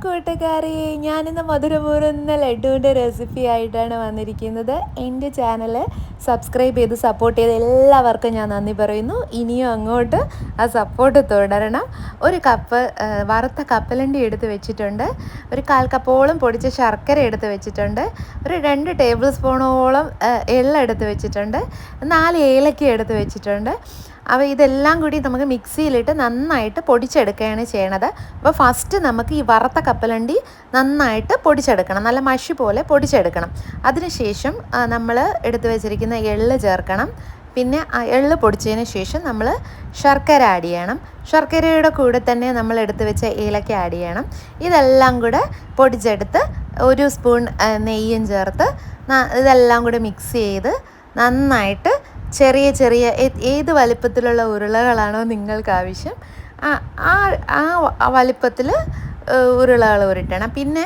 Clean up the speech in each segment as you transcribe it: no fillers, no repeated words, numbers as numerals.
കൂട്ടുകാരെ, ഞാനിന്ന് മധുരമൂറുന്ന ലഡുവിൻ്റെ റെസിപ്പി ആയിട്ടാണ് വന്നിരിക്കുന്നത്. എൻ്റെ ചാനൽ സബ്സ്ക്രൈബ് ചെയ്ത് സപ്പോർട്ട് ചെയ്ത് എല്ലാവർക്കും ഞാൻ നന്ദി പറയുന്നു. ഇനിയും അങ്ങോട്ട് ആ സപ്പോർട്ട് തുടരണം. ഒരു കപ്പ് വറുത്ത കപ്പലണ്ടി എടുത്ത് വെച്ചിട്ടുണ്ട്. ഒരു 1/4 കപ്പോളം പൊടിച്ച ശർക്കര എടുത്ത് വെച്ചിട്ടുണ്ട്. ഒരു 2 ടേബിൾ സ്പൂണോളം എള്ളെടുത്ത് വെച്ചിട്ടുണ്ട്. 4 ഏലക്ക എടുത്ത് വെച്ചിട്ടുണ്ട്. അപ്പോൾ ഇതെല്ലാം കൂടി നമുക്ക് മിക്സിയിലിട്ട് നന്നായിട്ട് പൊടിച്ചെടുക്കുകയാണ് ചെയ്യണത്. അപ്പോൾ ഫസ്റ്റ് നമുക്ക് ഈ വറുത്ത കപ്പലണ്ടി നന്നായിട്ട് പൊടിച്ചെടുക്കണം, നല്ല മഷി പോലെ പൊടിച്ചെടുക്കണം. അതിനുശേഷം നമ്മൾ എടുത്ത് വെച്ചിരിക്കുന്ന എള്ള് ചേർക്കണം. പിന്നെ എള്ള് പൊടിച്ചതിന് ശേഷം നമ്മൾ ശർക്കര ആഡ് ചെയ്യണം. ശർക്കരയുടെ കൂടെ തന്നെ നമ്മൾ എടുത്ത് വെച്ച ഏലക്ക ആഡ് ചെയ്യണം. ഇതെല്ലാം കൂടെ പൊടിച്ചെടുത്ത് 1 സ്പൂൺ നെയ്യും ചേർത്ത് ഇതെല്ലാം കൂടെ മിക്സ് ചെയ്ത് നന്നായിട്ട് ചെറിയ ചെറിയ ഏത് വലിപ്പത്തിലുള്ള ഉരുളകളാണോ നിങ്ങൾക്ക് ആവശ്യം ആ വലിപ്പത്തിൽ ഉരുളകൾ ഉരുട്ടണം. പിന്നെ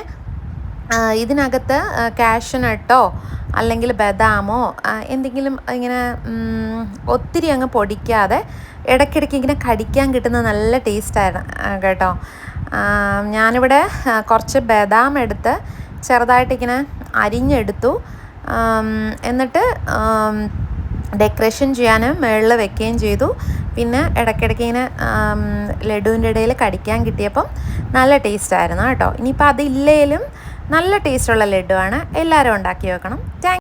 ഇതിനകത്ത് കാഷ്യൂനട്ടോ അല്ലെങ്കിൽ ബദാമോ എന്തെങ്കിലും ഇങ്ങനെ ഒത്തിരി അങ്ങ് പൊടിക്കാതെ ഇടയ്ക്കിടയ്ക്ക് ഇങ്ങനെ കടിക്കാൻ കിട്ടുന്ന നല്ല ടേസ്റ്റാണ് കേട്ടോ. ഞാനിവിടെ കുറച്ച് ബദാം എടുത്ത് ചെറുതായിട്ടിങ്ങനെ അരിഞ്ഞെടുത്തു. എന്നിട്ട് ഡെക്കറേഷൻ ചെയ്യാനും മുകളിൽ വെക്കുകയും ചെയ്തു. പിന്നെ ഇടയ്ക്കിടയ്ക്ക് ഇങ്ങനെ ലഡുവിൻ്റെ ഇടയിൽ കടിക്കാൻ കിട്ടിയപ്പം നല്ല ടേസ്റ്റായിരുന്നു കേട്ടോ. ഇനിയിപ്പോൾ അതില്ലേലും നല്ല ടേസ്റ്റുള്ള ലഡുവാണ്. എല്ലാവരും ഉണ്ടാക്കി വെക്കണം.